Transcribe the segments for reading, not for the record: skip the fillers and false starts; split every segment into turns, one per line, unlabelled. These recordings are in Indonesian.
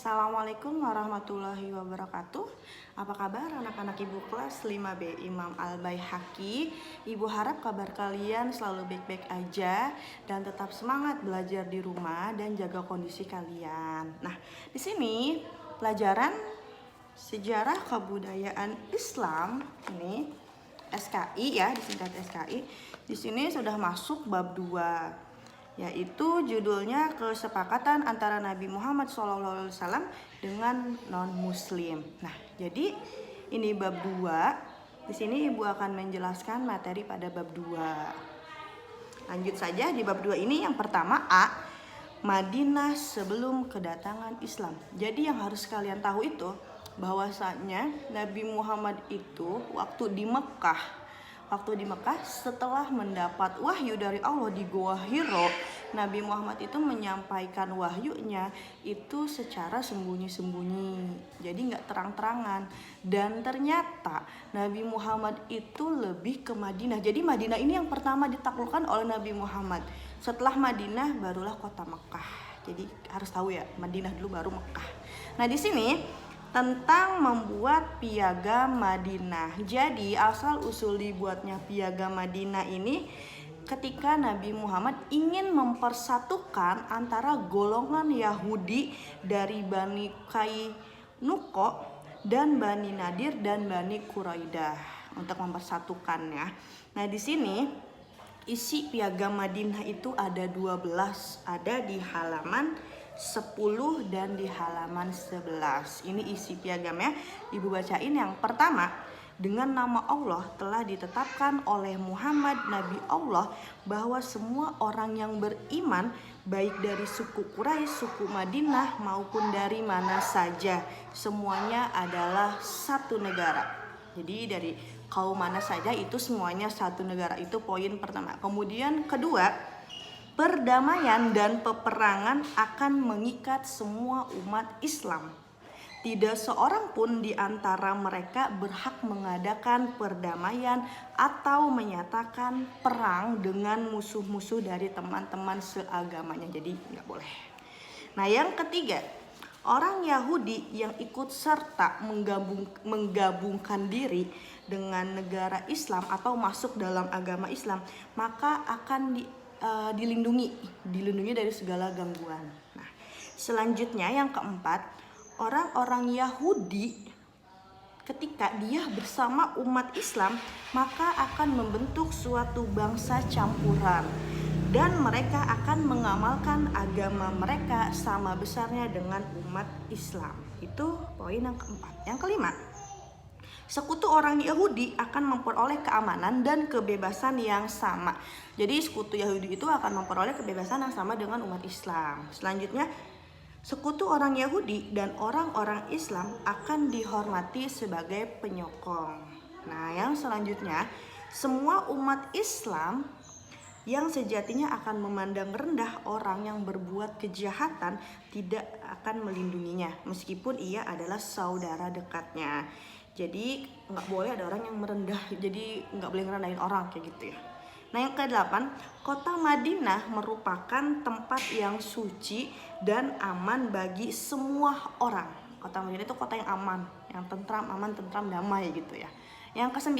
Assalamualaikum warahmatullahi wabarakatuh. Apa kabar anak-anak ibu kelas 5B Imam Al-Baihaqi? Ibu harap kabar kalian selalu baik-baik aja dan tetap semangat belajar di rumah dan jaga kondisi kalian. Nah, di sini pelajaran sejarah kebudayaan Islam ini SKI ya, disingkat SKI. Di sini sudah masuk bab 2, yaitu judulnya kesepakatan antara Nabi Muhammad SAW dengan non-muslim. Nah, jadi ini bab 2. Di sini ibu akan menjelaskan materi pada bab 2. Lanjut saja di bab 2 ini. Yang pertama A, Madinah sebelum kedatangan Islam. Jadi yang harus kalian tahu itu bahwasanya Nabi Muhammad itu waktu di Mekah setelah mendapat wahyu dari Allah di Gua Hiro, Nabi Muhammad itu menyampaikan wahyunya itu secara sembunyi-sembunyi, jadi nggak terang-terangan. Dan ternyata Nabi Muhammad itu lebih ke Madinah. Jadi Madinah ini yang pertama ditaklukkan oleh Nabi Muhammad. Setelah Madinah barulah kota Mekah. Jadi harus tahu ya, Madinah dulu baru Mekah. Nah, di sini tentang membuat piagam Madinah. Jadi asal usul dibuatnya piagam Madinah ini ketika Nabi Muhammad ingin mempersatukan antara golongan Yahudi dari Bani Qainuqa dan Bani Nadir dan Bani Quraidah untuk mempersatukannya. Nah, di sini isi piagam Madinah itu ada 12, ada di halaman 10 dan di halaman 11. Ini isi piagamnya. Ibu bacain yang pertama. Dengan nama Allah telah ditetapkan oleh Muhammad Nabi Allah bahwa semua orang yang beriman baik dari suku Quraisy, suku Madinah maupun dari mana saja, semuanya adalah satu negara. Jadi dari kaum mana saja itu semuanya satu negara. Itu poin pertama. Kemudian kedua, perdamaian dan peperangan akan mengikat semua umat Islam. Tidak seorang pun di antara mereka berhak mengadakan perdamaian atau menyatakan perang dengan musuh-musuh dari teman-teman seagamanya. Jadi nggak boleh. Nah, yang ketiga, orang Yahudi yang ikut serta menggabungkan diri dengan negara Islam atau masuk dalam agama Islam, maka akan dilindungi dari segala gangguan. Nah, selanjutnya yang keempat, orang-orang Yahudi ketika dia bersama umat Islam maka akan membentuk suatu bangsa campuran dan mereka akan mengamalkan agama mereka sama besarnya dengan umat Islam. Itu poin yang keempat. Yang kelima, sekutu orang Yahudi akan memperoleh keamanan dan kebebasan yang sama. Jadi sekutu Yahudi itu akan memperoleh kebebasan yang sama dengan umat Islam. Selanjutnya, sekutu orang Yahudi dan orang-orang Islam akan dihormati sebagai penyokong. Nah, yang selanjutnya, semua umat Islam yang sejatinya akan memandang rendah orang yang berbuat kejahatan tidak akan melindunginya meskipun ia adalah saudara dekatnya. Jadi nggak boleh ada orang yang merendah, jadi nggak boleh ngerendahin orang kayak gitu ya. Nah, yang ke-8, kota Madinah merupakan tempat yang suci dan aman bagi semua orang. Kota Madinah itu kota yang aman, yang tentram, aman, tentram, damai gitu ya. Yang ke-9,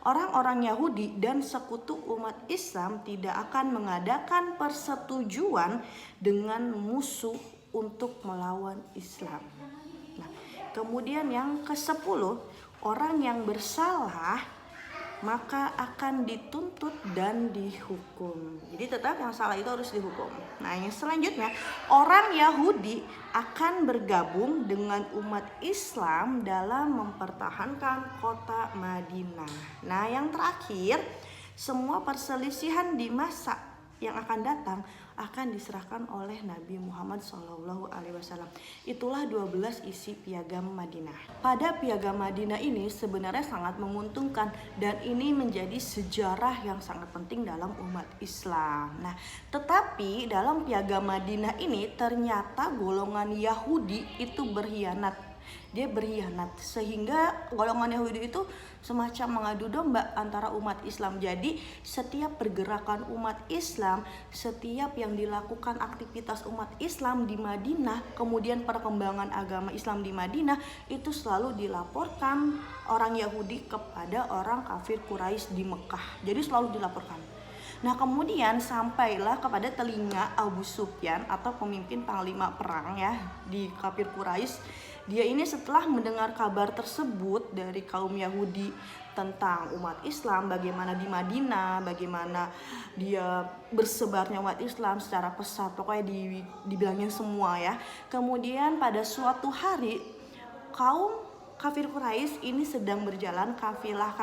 orang-orang Yahudi dan sekutu umat Islam tidak akan mengadakan persetujuan dengan musuh untuk melawan Islam. Nah, kemudian yang ke-10, orang yang bersalah maka akan dituntut dan dihukum. Jadi tetap yang salah itu harus dihukum. Nah, yang selanjutnya, orang Yahudi akan bergabung dengan umat Islam dalam mempertahankan kota Madinah. Nah, yang terakhir, semua perselisihan di masa yang akan datang akan diserahkan oleh Nabi Muhammad SAW. Itulah 12 isi piagam Madinah. Pada piagam Madinah ini sebenarnya sangat menguntungkan dan ini menjadi sejarah yang sangat penting dalam umat Islam. Nah, tetapi dalam piagam Madinah ini ternyata golongan Yahudi itu berkhianat. dia berkhianat, sehingga golongan Yahudi itu semacam mengadu domba antara umat Islam. Jadi setiap pergerakan umat Islam, setiap yang dilakukan aktivitas umat Islam di Madinah, kemudian perkembangan agama Islam di Madinah, itu selalu dilaporkan orang Yahudi kepada orang kafir Quraisy di Mekah. Jadi selalu dilaporkan. Nah, kemudian sampailah kepada telinga Abu Sufyan atau pemimpin panglima perang ya di kafir Quraisy. Dia ini setelah mendengar kabar tersebut dari kaum Yahudi tentang umat Islam, bagaimana di Madinah, bagaimana dia bersebarnya umat Islam secara pesat, pokoknya dibilangin semua ya. Kemudian pada suatu hari kaum kafir Quraisy ini sedang berjalan, kafilah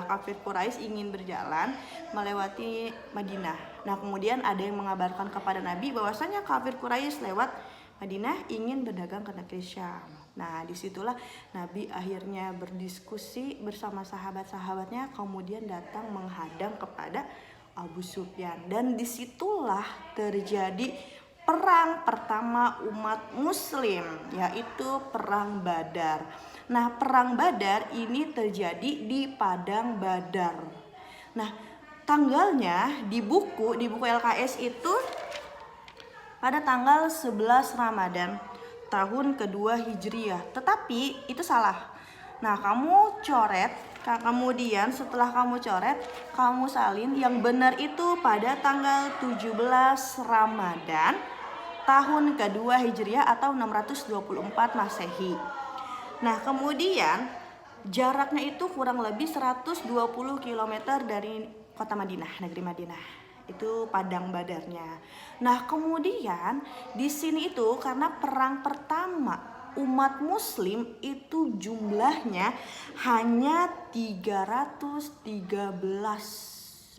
kafir Quraisy ingin berjalan melewati Madinah. Nah, kemudian ada yang mengabarkan kepada Nabi bahwasanya kafir Quraisy lewat Madinah ingin berdagang ke negeri Syam. Nah, disitulah Nabi akhirnya berdiskusi bersama sahabat-sahabatnya, kemudian datang menghadang kepada Abu Sufyan. Dan disitulah terjadi perang pertama umat Muslim, yaitu Perang Badar. Nah, Perang Badar ini terjadi di Padang Badar. Nah, tanggalnya di buku LKS itu pada tanggal 11 Ramadan tahun kedua Hijriah. Tetapi itu salah. Nah, kamu coret, kemudian setelah kamu coret, kamu salin yang benar itu pada tanggal 17 Ramadan tahun kedua Hijriah atau 624 Masehi. Nah, kemudian jaraknya itu kurang lebih 120 km dari kota Madinah, negeri Madinah. Itu Padang Badarnya. Nah, kemudian di sini itu karena perang pertama umat Muslim itu jumlahnya hanya 313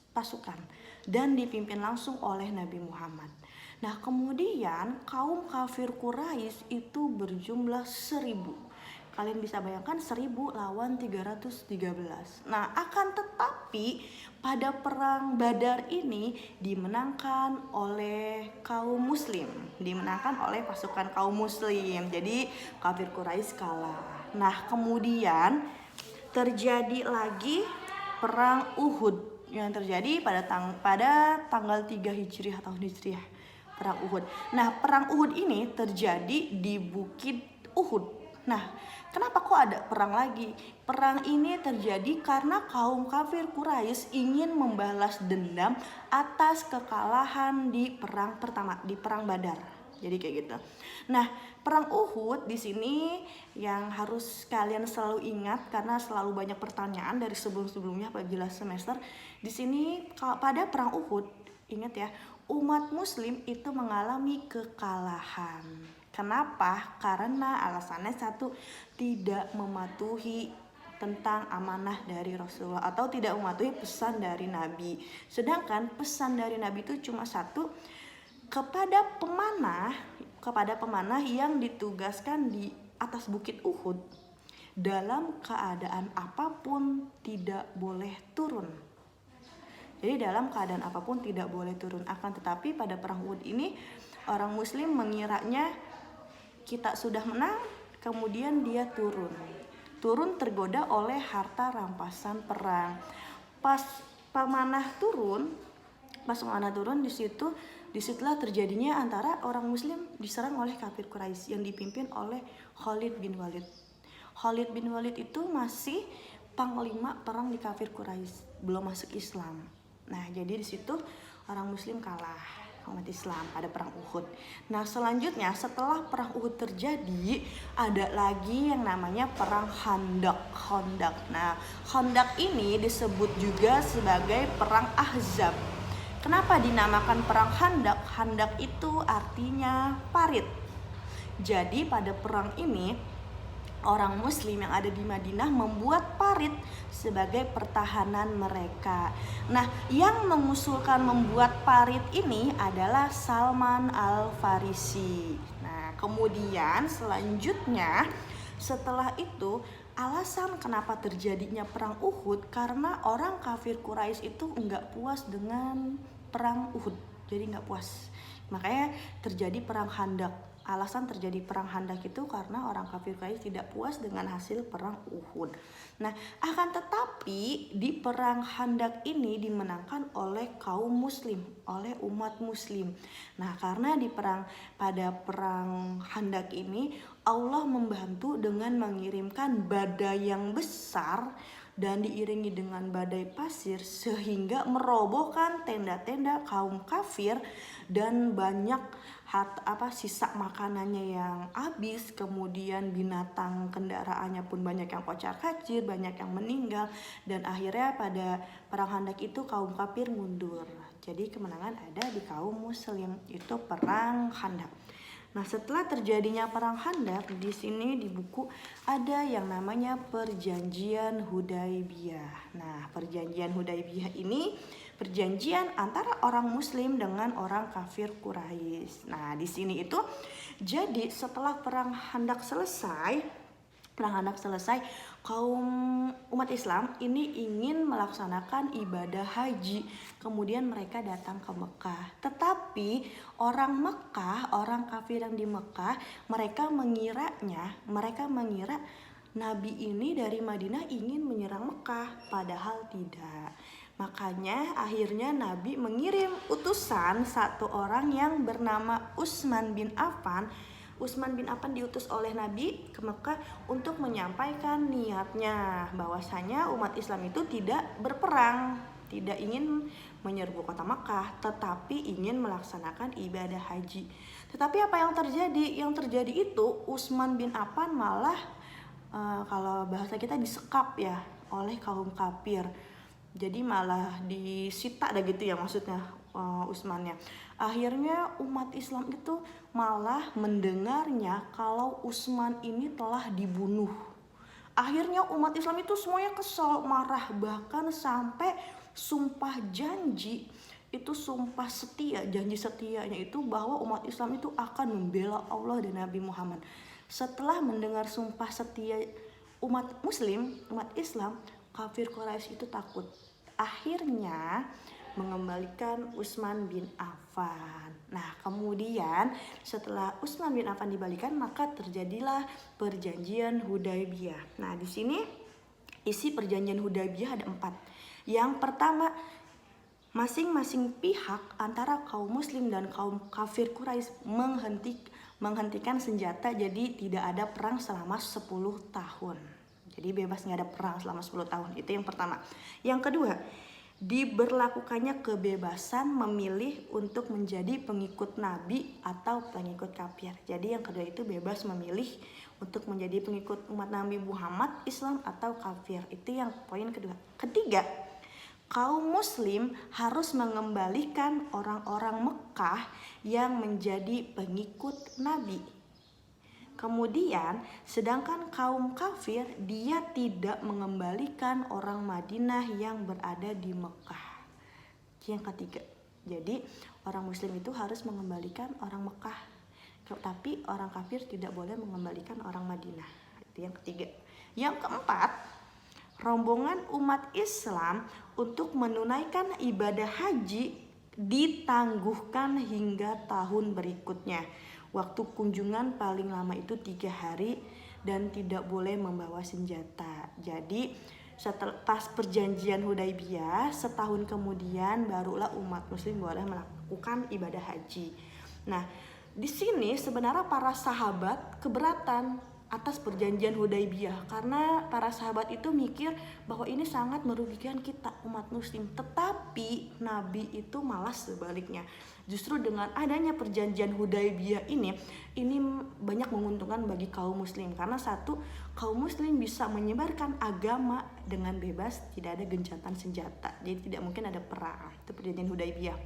pasukan dan dipimpin langsung oleh Nabi Muhammad. Nah, kemudian kaum kafir Quraisy itu berjumlah 1000. Kalian bisa bayangkan 1000 lawan 313. Nah, akan tetapi pada perang Badar ini dimenangkan oleh kaum muslim, dimenangkan oleh pasukan kaum muslim. Jadi kafir Quraisy kalah. Nah, kemudian terjadi lagi perang Uhud yang terjadi pada tanggal 3 Hijriah tahun Hijriah. Perang Uhud. Nah, perang Uhud ini terjadi di Bukit Uhud. Nah, kenapa kok ada perang lagi? Perang ini terjadi karena kaum kafir Quraisy ingin membalas dendam atas kekalahan di perang pertama, di perang Badar. Jadi kayak gitu. Nah, perang Uhud di sini yang harus kalian selalu ingat karena selalu banyak pertanyaan dari sebelum-sebelumnya apabila semester. Di sini pada perang Uhud, ingat ya, umat muslim itu mengalami kekalahan. Kenapa? Karena alasannya satu, tidak mematuhi tentang amanah dari Rasulullah atau tidak mematuhi pesan dari Nabi. Sedangkan pesan dari Nabi itu cuma satu, kepada pemanah yang ditugaskan di atas Bukit Uhud dalam keadaan apapun tidak boleh turun. Jadi dalam keadaan apapun tidak boleh turun. Akan tetapi pada perang Uhud ini orang muslim mengiranya kita sudah menang, kemudian dia turun tergoda oleh harta rampasan perang. Pas pemanah turun disitulah terjadinya antara orang muslim diserang oleh kafir Quraisy yang dipimpin oleh Khalid bin Walid. Khalid bin Walid itu masih panglima perang di kafir Quraisy, belum masuk Islam. Nah, jadi di situ orang muslim kalah umat Islam pada perang Uhud. Nah, selanjutnya setelah perang Uhud terjadi, ada lagi yang namanya perang Khandaq. Nah, Khandaq ini disebut juga sebagai perang Ahzab. Kenapa dinamakan perang Khandaq? Khandaq itu artinya parit. Jadi pada perang ini orang muslim yang ada di Madinah membuat parit sebagai pertahanan mereka. Nah, yang mengusulkan membuat parit ini adalah Salman Al-Farisi. Nah, kemudian selanjutnya setelah itu alasan kenapa terjadinya perang Uhud karena orang kafir Quraisy itu enggak puas dengan perang Uhud. Jadi enggak puas. Makanya terjadi perang Khandaq. alasan terjadi perang Khandaq itu karena orang kafir Quraisy tidak puas dengan hasil perang Uhud. Nah, akan tetapi di perang Khandaq ini dimenangkan oleh kaum muslim, oleh umat muslim. Nah, karena pada perang Khandaq ini Allah membantu dengan mengirimkan badai yang besar dan diiringi dengan badai pasir sehingga merobohkan tenda-tenda kaum kafir dan banyak sisa makanannya yang habis, kemudian binatang kendaraannya pun banyak yang kocar-kacir, banyak yang meninggal, dan akhirnya pada perang Khandaq itu kaum kafir mundur. Jadi kemenangan ada di kaum muslim, itu perang Khandaq. Nah, setelah terjadinya perang Khandaq, di sini di buku ada yang namanya Perjanjian Hudaybiyah. Nah, Perjanjian Hudaybiyah ini perjanjian antara orang muslim dengan orang kafir Quraisy. Nah, di sini itu jadi setelah perang Khandaq selesai, kaum umat Islam ini ingin melaksanakan ibadah haji. Kemudian mereka datang ke Mekah. Tetapi orang Mekah, orang kafir yang di Mekah, mereka mengira Nabi ini dari Madinah ingin menyerang Mekah, padahal tidak. Makanya akhirnya Nabi mengirim utusan satu orang yang bernama Utsman bin Affan. Utsman bin Affan diutus oleh Nabi ke Mekah untuk menyampaikan niatnya bahwasanya umat Islam itu tidak berperang, tidak ingin menyerbu kota Mekah, tetapi ingin melaksanakan ibadah haji. Tetapi apa yang terjadi? Yang terjadi itu Utsman bin Affan malah kalau bahasa kita disekap ya oleh kaum kafir. Jadi malah disita gitu ya maksudnya Utsmannya. Akhirnya umat Islam itu malah mendengarnya kalau Utsman ini telah dibunuh. Akhirnya umat Islam itu semuanya kesal, marah, bahkan sampai sumpah janji itu, sumpah setia, janji setianya itu bahwa umat Islam itu akan membela Allah dan Nabi Muhammad. Setelah mendengar sumpah setia umat muslim, umat Islam, kafir Quraisy itu takut. Akhirnya mengembalikan Utsman bin Affan. Nah, kemudian setelah Utsman bin Affan dibalikan, maka terjadilah Perjanjian Hudaybiyah. Nah, di sini isi Perjanjian Hudaybiyah ada 4. Yang pertama, masing-masing pihak antara kaum muslim dan kaum kafir Quraisy menghentikan senjata, jadi tidak ada perang selama 10 tahun. Jadi bebas, nggak ada perang selama 10 tahun. Itu yang pertama. Yang kedua, diberlakukannya kebebasan memilih untuk menjadi pengikut Nabi atau pengikut kafir. Jadi yang kedua itu bebas memilih untuk menjadi pengikut umat Nabi Muhammad, Islam atau kafir. Itu yang poin kedua. Ketiga, kaum muslim harus mengembalikan orang-orang Mekah yang menjadi pengikut Nabi. Kemudian, sedangkan kaum kafir dia tidak mengembalikan orang Madinah yang berada di Mekah. Yang ketiga, jadi orang muslim itu harus mengembalikan orang Mekah, tapi orang kafir tidak boleh mengembalikan orang Madinah. Itu yang ketiga. Yang keempat, rombongan umat Islam untuk menunaikan ibadah haji ditangguhkan hingga tahun berikutnya. Waktu kunjungan paling lama itu 3 hari dan tidak boleh membawa senjata. Jadi pas perjanjian Hudaybiyah, setahun kemudian barulah umat muslim boleh melakukan ibadah haji. Nah, di sini sebenarnya para sahabat keberatan atas perjanjian Hudaybiyah karena para sahabat itu mikir bahwa ini sangat merugikan kita umat muslim. Tetapi Nabi itu malah sebaliknya. Justru dengan adanya perjanjian Hudaybiyah ini banyak menguntungkan bagi kaum muslim. Karena satu, kaum muslim bisa menyebarkan agama dengan bebas, tidak ada gencatan senjata. Jadi tidak mungkin ada perang. Itu perjanjian Hudaybiyah.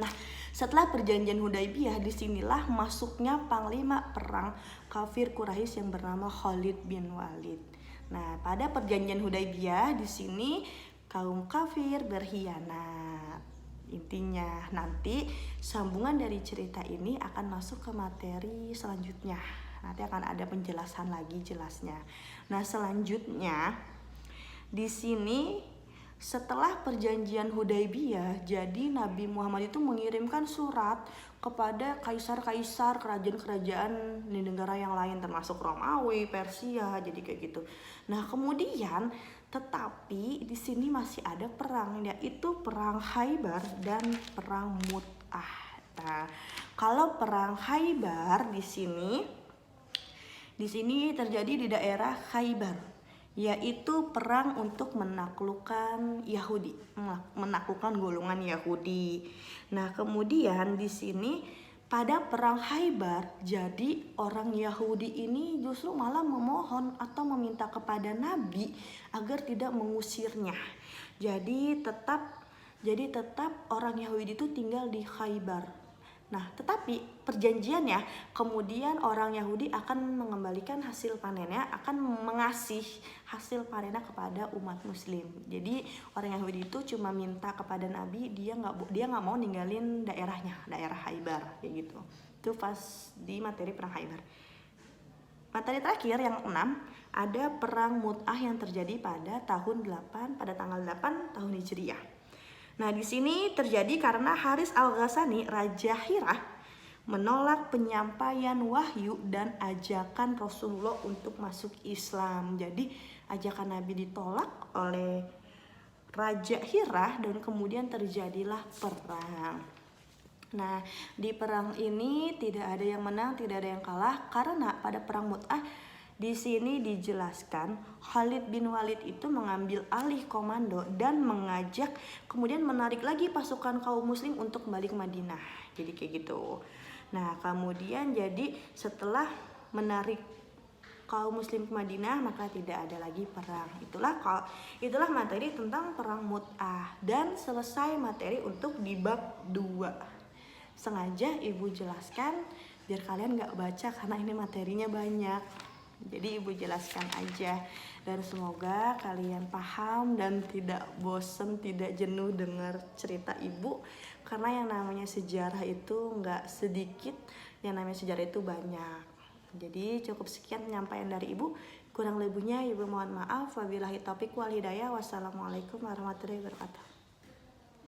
Nah, setelah perjanjian Hudaybiyah, disinilah masuknya panglima perang kafir Quraisy yang bernama Khalid bin Walid. Nah, pada perjanjian Hudaybiyah di sini kaum kafir berkhianat. Intinya nanti sambungan dari cerita ini akan masuk ke materi selanjutnya. Nanti akan ada penjelasan lagi jelasnya. Nah, selanjutnya di sini Setelah perjanjian Hudaybiyah, jadi Nabi Muhammad itu mengirimkan surat kepada kaisar-kaisar kerajaan-kerajaan di negara yang lain termasuk Romawi, Persia, jadi kayak gitu. Nah, kemudian tetapi di sini masih ada perang, yaitu perang Khaybar dan perang Mut'ah. Nah, kalau perang Khaybar di sini terjadi di daerah Khaybar, yaitu perang untuk menaklukkan Yahudi, menaklukkan golongan Yahudi. Nah, kemudian di sini pada perang Khaybar, jadi orang Yahudi ini justru malah memohon atau meminta kepada Nabi agar tidak mengusirnya. Jadi tetap orang Yahudi itu tinggal di Khaybar. Nah, tetapi perjanjiannya kemudian orang Yahudi akan mengembalikan hasil panennya, akan mengasih hasil panennya kepada umat Muslim. Jadi orang Yahudi itu cuma minta kepada Nabi, dia nggak mau ninggalin daerahnya, daerah Khaybar kayak gitu. Itu pas di materi perang Khaybar. Materi terakhir yang 6 ada perang Mut'ah yang terjadi pada tanggal 8 tahun Hijriah. Nah, di sini terjadi karena Haris Al-Ghassani, Raja Hirah, menolak penyampaian wahyu dan ajakan Rasulullah untuk masuk Islam. Jadi ajakan Nabi ditolak oleh Raja Hirah dan kemudian terjadilah perang. Nah, di perang ini tidak ada yang menang, tidak ada yang kalah, karena pada perang Mut'ah di sini dijelaskan Khalid bin Walid itu mengambil alih komando dan kemudian menarik lagi pasukan kaum muslim untuk kembali ke Madinah. Jadi kayak gitu. Nah, kemudian jadi setelah menarik kaum muslim ke Madinah maka tidak ada lagi perang. Itulah materi tentang perang Mut'ah, dan selesai materi untuk di bab 2. Sengaja ibu jelaskan biar kalian gak baca karena ini materinya banyak. Jadi ibu jelaskan aja, dan semoga kalian paham dan tidak bosen, tidak jenuh dengar cerita ibu, karena yang namanya sejarah itu nggak sedikit, yang namanya sejarah itu banyak. Jadi cukup sekian penyampaian dari ibu, kurang lebihnya ibu mohon maaf. Wabillahi taufiq wal hidayah. Wassalamualaikum warahmatullahi wabarakatuh.